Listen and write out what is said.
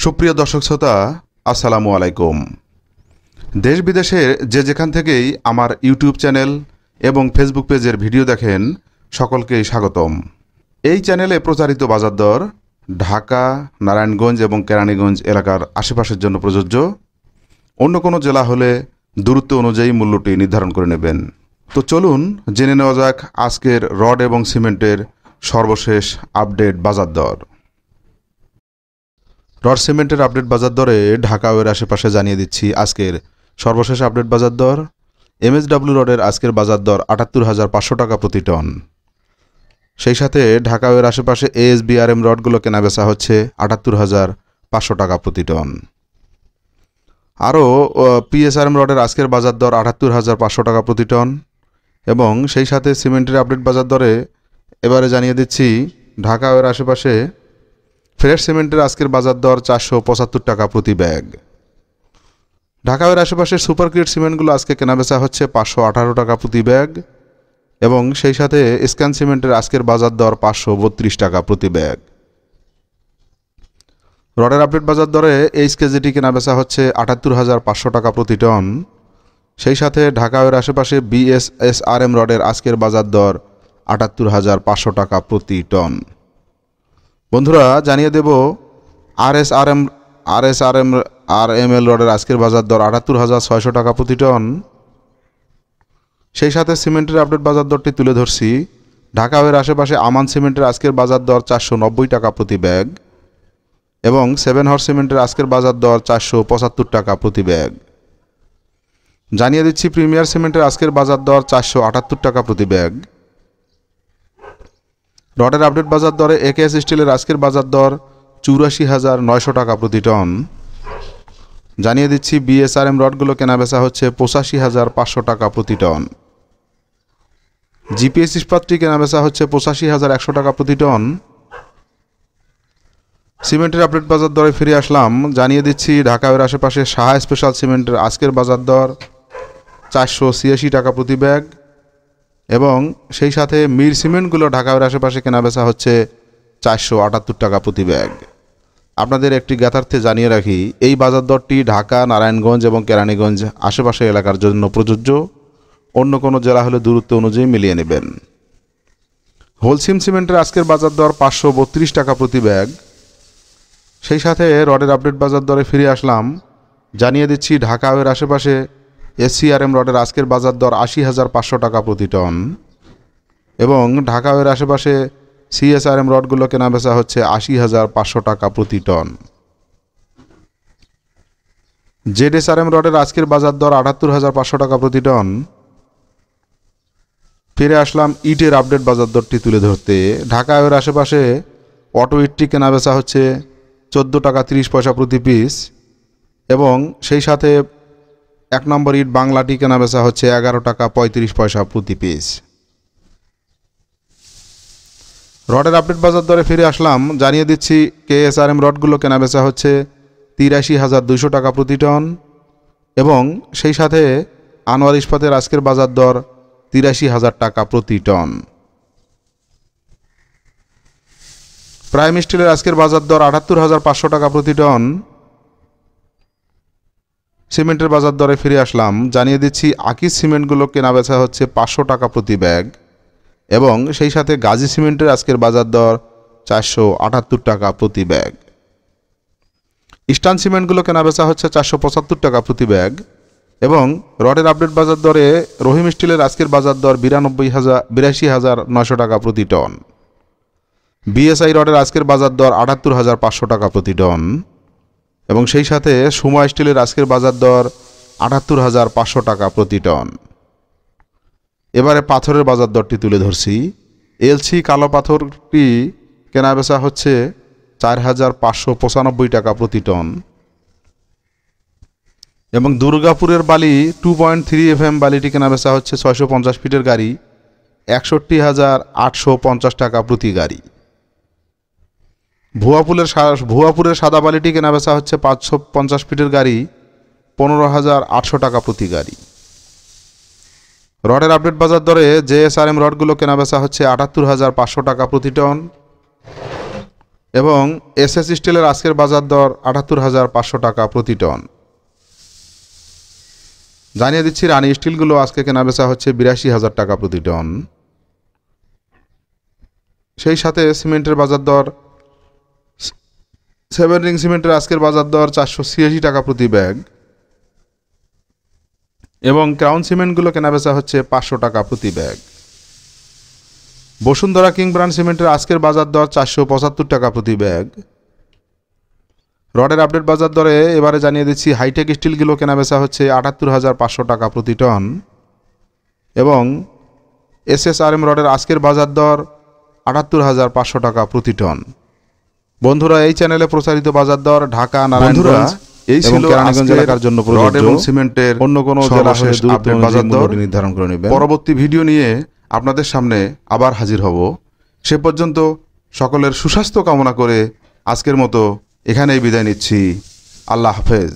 সুপ্রিয় দর্শক শ্রোতা, আসসালামু আলাইকুম। দেশ বিদেশের যেখান থেকেই আমার ইউটিউব চ্যানেল এবং ফেসবুক পেজের ভিডিও দেখেন, সকলকেই স্বাগতম। এই চ্যানেলে প্রচারিত বাজার দর ঢাকা, নারায়ণগঞ্জ এবং কেরানীগঞ্জ এলাকার আশেপাশের জন্য প্রযোজ্য। অন্য কোনো জেলা হলে দূরত্ব অনুযায়ী মূল্যটি নির্ধারণ করে নেবেন। তো চলুন জেনে নেওয়া যাক আজকের রড এবং সিমেন্টের সর্বশেষ আপডেট বাজার দর। রড সিমেন্টের আপডেট বাজার দরে ঢাকা ও এর আশেপাশে জানিয়ে দিচ্ছি আজকের সর্বশেষ আপডেট বাজার দর। MSW রডের আজকের বাজার দর ৭৮,৫০০ টাকা প্রতি টন। সেই সাথে ঢাকা ও এর আশেপাশে ASBRM রডগুলো কেনা বেচা হচ্ছে ৭৮,৫০০ টাকা প্রতি টন। আরও PSRM রডের আজকের বাজার দর ৭৮,৫০০ টাকা প্রতি টন। এবং সেই সাথে সিমেন্টের আপডেট বাজার দরে এবারে জানিয়ে দিচ্ছি ঢাকা ও এর আশেপাশে ফ্রেশ সিমেন্টের আজকের বাজার দর ৪৭৫ টাকা প্রতি ব্যাগ। ঢাকা ও এর আশেপাশের সুপার গ্রেড সিমেন্টগুলো আজকে কেনাবেচা হচ্ছে ৫১৮ টাকা প্রতি ব্যাগ। এবং সেই সাথে স্ক্যান সিমেন্টের আজকের বাজার দর ৫৩২ টাকা প্রতি ব্যাগ। রডের আপডেট বাজার দরে HKGT কেনাবেচা হচ্ছে ৭৮,৫০০ টাকা প্রতি টন। সেই সাথে ঢাকা ও এর আশেপাশে BSSRM রডের আজকের বাজার দর ৭৮,৫০০ টাকা প্রতি টন। বন্ধুরা, জানিয়ে দেব RSRML রডের আজকের বাজার দর ৭৮,৬০০ টাকা প্রতি টন। সেই সাথে সিমেন্টের আপডেট বাজার দরটি তুলে ধরছি। ঢাকা ও এর আশেপাশে আমান সিমেন্টের আজকের বাজার দর ৪৯০ টাকা প্রতি ব্যাগ। এবং 7 হর্স সিমেন্টের আজকের বাজার দর ৪৭৫ টাকা প্রতি ব্যাগ। জানিয়ে দিচ্ছি প্রিমিয়ার সিমেন্টের আজকের বাজার দর ৪৭৮ টাকা প্রতি ব্যাগ। রডের আপডেট বাজার দরে AKS স্টিলের আজকের বাজার দর ৮৪,৯০০ টাকা প্রতি টন। জানিয়ে দিচ্ছি BSRM রডগুলো কেনাবেচা হচ্ছে ৮৫,৫০০ টাকা প্রতি টন। GPS ইস্পাতটি কেনাবেচা হচ্ছে ৮৫,১০০ টাকা প্রতি টন। সিমেন্টের আপডেট বাজার দরে ফিরে আসলাম। জানিয়ে দিচ্ছি ঢাকা এর আশেপাশে সাহা স্পেশাল সিমেন্টের আজকের বাজার দর ৪৮৬ টাকা প্রতি ব্যাগ। এবং সেই সাথে মির সিমেন্টগুলো ঢাকা এর আশেপাশে কেনাবেচা হচ্ছে ৪৭৮ টাকা প্রতি ব্যাগ। আপনাদের একটি জ্ঞাতার্থে জানিয়ে রাখি, এই বাজার দরটি ঢাকা, নারায়ণগঞ্জ এবং কেরানীগঞ্জ আশেপাশের এলাকার জন্য প্রযোজ্য। অন্য কোনো জেলা হলে দূরত্ব অনুযায়ী মিলিয়ে নেবেন। হোলসিম সিমেন্টের আজকের বাজার দর ৫৩২ টাকা প্রতি ব্যাগ। সেই সাথে রডের আপডেট বাজার দরে ফিরে আসলাম। জানিয়ে দিচ্ছি ঢাকা এর আশেপাশে SCRM রডের আজকের বাজার দর ৮০,৫০০ টাকা প্রতি টন। এবং ঢাকা এর আশেপাশে CSRM রডগুলো কেনাবেচা হচ্ছে ৮০,৫০০ টাকা প্রতি টন। ZSRM রডের আজকের বাজার দর ৭৮,৫০০ টাকা প্রতি টন। ফিরে আসলাম ইটের আপডেট বাজার দরটি তুলে ধরতে। ঢাকা এর আশেপাশে অটো ইটটি কেনাবেচা হচ্ছে ১৪ টাকা ৩০ পয়সা প্রতি পিস। এবং সেই সাথে ১ নম্বর ইট বাংলাটি কেনাবেচা হচ্ছে ১১ টাকা ৩৫ পয়সা প্রতি পিস। রডের আপডেট বাজার দরে ফিরে আসলাম। জানিয়ে দিচ্ছি KSRM রডগুলো কেনাবেচা হচ্ছে ৮৩,২০০ টাকা প্রতি টন। এবং সেই সাথে আনোয়ার ইস্পাতের আজকের বাজার দর ৮৩,০০০ টাকা প্রতি টন। প্রাইম স্টিলের আজকের বাজার দর ৭৮,৫০০ টাকা প্রতি টন। সিমেন্টের বাজার দরে ফিরে আসলাম। জানিয়ে দিচ্ছি আকিজ সিমেন্টগুলো কেনাবেচা হচ্ছে ৫০০ টাকা প্রতি ব্যাগ। এবং সেই সাথে গাজী সিমেন্টের আজকের বাজার দর ৪৭৮ টাকা প্রতি ব্যাগ। ইস্টার্ন সিমেন্টগুলো কেনাবেচা হচ্ছে ৪৭৫ টাকা প্রতি ব্যাগ। এবং রডের আপডেট বাজার দরে রহিম স্টিলের আজকের বাজার দর ৮২,৯০০ টাকা প্রতি টন। BSI রডের আজকের বাজার দর ৭৮,৫০০ টাকা প্রতি টন। এবং সেই সাথে সুমা স্টিলের আজকের বাজার দর ৭৮,৫০০ টাকা প্রতি টন। এবারে পাথরের বাজার দরটি তুলে ধরছি। LC কালো পাথরটি কেনাবেচা হচ্ছে ৪,৫৯৫ টাকা প্রতি টন। এবং দুর্গাপুরের বালি 2.3 FM বালিটি কেনাবেচা হচ্ছে ৬৫০ ফিটের গাড়ি ৬১,৮৫০ টাকা প্রতি গাড়ি। ভুয়াপুরের সাদা বালিটি কেনাবেচা হচ্ছে ৫৫০ ফিটের গাড়ি ১৫,৮০০ টাকা প্রতি গাড়ি। রডের আপডেট বাজার দরে JSRM রডগুলো কেনাবেচা হচ্ছে ৭৮,৫০০ টাকা প্রতি টন। এবং এসএস স্টিলের আজকের বাজার দর ৭৮,৫০০ টাকা প্রতি টন। জানিয়ে দিচ্ছি রানী স্টিলগুলো আজকে কেনাবেচা হচ্ছে ৮২,০০০ টাকা প্রতি টন। সেই সাথে সিমেন্টের বাজার দর 7 রিং সিমেন্টের আজকের বাজার দর ৪৮৬ টাকা প্রতি ব্যাগ এবং ক্রাউন সিমেন্টগুলো কেনাবেচা হচ্ছে ৫০০ টাকা প্রতি ব্যাগ। বসুন্ধরা কিং ব্র্যান্ড সিমেন্টের আজকের বাজার দর ৪৭৫ টাকা প্রতি ব্যাগ। রডের আপডেট বাজার দরে এবারে জানিয়ে দিচ্ছি হাইটেক স্টিলগুলো কেনাবেচা হচ্ছে ৭৮,৫০০ টাকা প্রতি টন এবং এসএসআরএম রডের আজকের বাজার দর ৭৮,৫০০ টাকা প্রতি টন। বন্ধুরা, এই চ্যানেলে প্রচারিত বাজার দর ঢাকা, নারায়ণগঞ্জ এই ছিল কেরানীগঞ্জ এলাকার জন্য রড এবং সিমেন্টের অন্য কোনো জেলা হলে আপডেট বাজার দর নির্ধারণ করে নেবেন। পরবর্তী ভিডিও নিয়ে আপনাদের সামনে আবার হাজির হব। সে পর্যন্ত সকলের সুস্বাস্থ্য কামনা করে আজকের মতো এখানেই বিদায় নিচ্ছি। আল্লাহ হাফেজ।